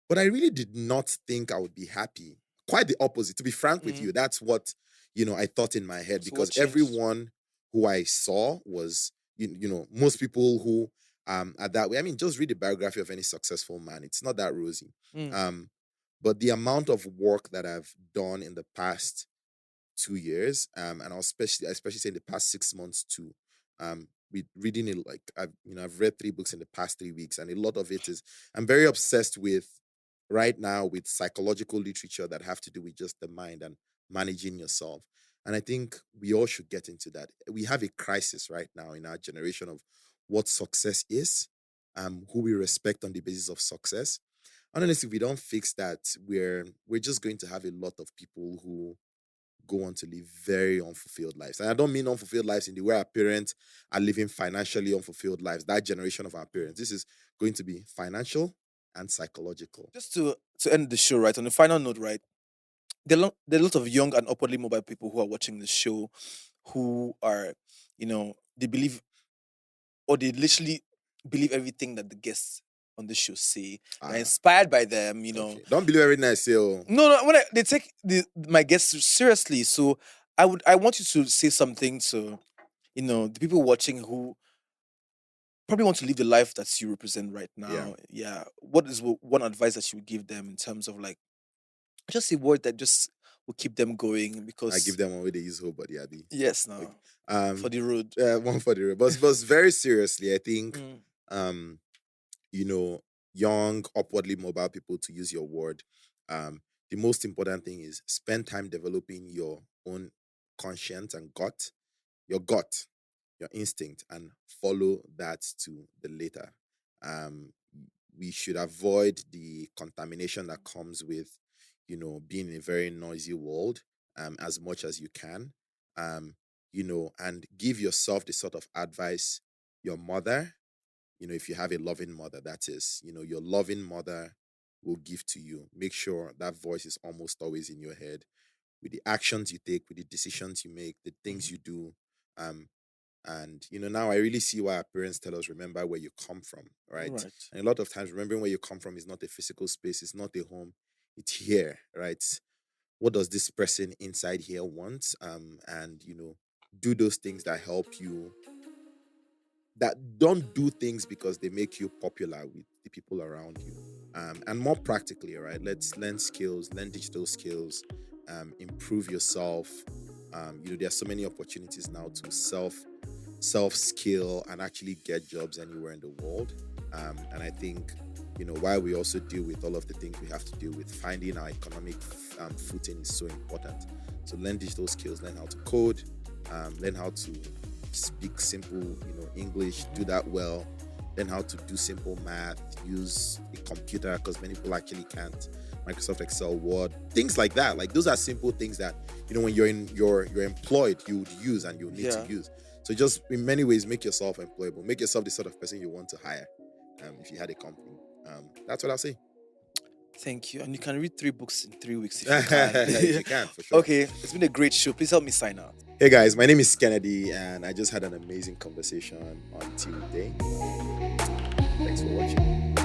But I really did not think I would be happy. Quite the opposite. To be frank with you, that's what, I thought in my head, So what because changed? everyone who I saw was, most people who are that way. I mean, just read the biography of any successful man. It's not that rosy. Mm, Um, but the amount of work that I've done in the past 2 years, and I'll especially say in the past 6 months too. With reading it, like I've read 3 books in the past 3 weeks, and a lot of it is I'm very obsessed with right now with psychological literature that have to do with just the mind and managing yourself. And I think we all should get into that. We have a crisis right now in our generation of what success is, who we respect on the basis of success. And honestly, if we don't fix that, we're just going to have a lot of people who go on to live very unfulfilled lives. And I don't mean unfulfilled lives in the way our parents are living financially unfulfilled lives, that generation of our parents. This is going to be financial and psychological. just to end the show, right? On the final note, right? There are a lot of young and upwardly mobile people who are watching the show, who are, they believe, or they literally believe everything that the guests on the show say. They're Ah, inspired by them. okay. Don't believe everything I say. Oh. No, no. They take my guests seriously, so I want you to say something to the people watching who probably want to live the life that you represent right Yeah. now. Yeah. What is one advice that you would give them in terms of like just a word that just will keep them going? I give Because them one way they use whole body, Abby. yes, Okay. now for Um the road. one for the road. But very seriously, I think Mm, um you know, young, upwardly mobile people, to use your word, the most important thing is spend time developing your own conscience and gut, your instinct, and follow that to the later. Um, we should avoid the contamination that comes with, being in a very noisy world, as much as you can. And give yourself the sort of advice your mother, if you have a loving mother, that is, your loving mother will give to you. Make sure that voice is almost always in your head with the actions you take, with the decisions you make, the things mhm. you do. Um, and now I really see why our parents tell us remember where you come from, All right? right. And a lot of times remembering where you come from is not a physical space, it's not a home, it's here, right? What does this person inside here want? And do those things that help you, that don't do things because they make you popular with the people around you. And more practically, right? Let's learn skills, learn digital skills, improve yourself. There are so many opportunities now to self skill and actually get jobs anywhere in the world. And I think while we also deal with all of the things we have to deal with, finding our economic footing is so important. So learn digital skills, learn how to code, learn how to speak simple, English, do that well, learn how to do simple math, use a computer because many people actually can't. Microsoft Excel, Word, things like that. Like those are simple things that when you're employed, you would use and you need to Yeah. use. So just in many ways, make yourself employable. Make yourself the sort of person you want to hire. If you had a company, that's what I'll say. Thank you. And you can read 3 books in 3 weeks if you can. If you can, for sure. Okay. It's been a great show. Please help me sign out. Hey guys, my name is Kennedy, and I just had an amazing conversation on Tea With Tay. Thanks for watching.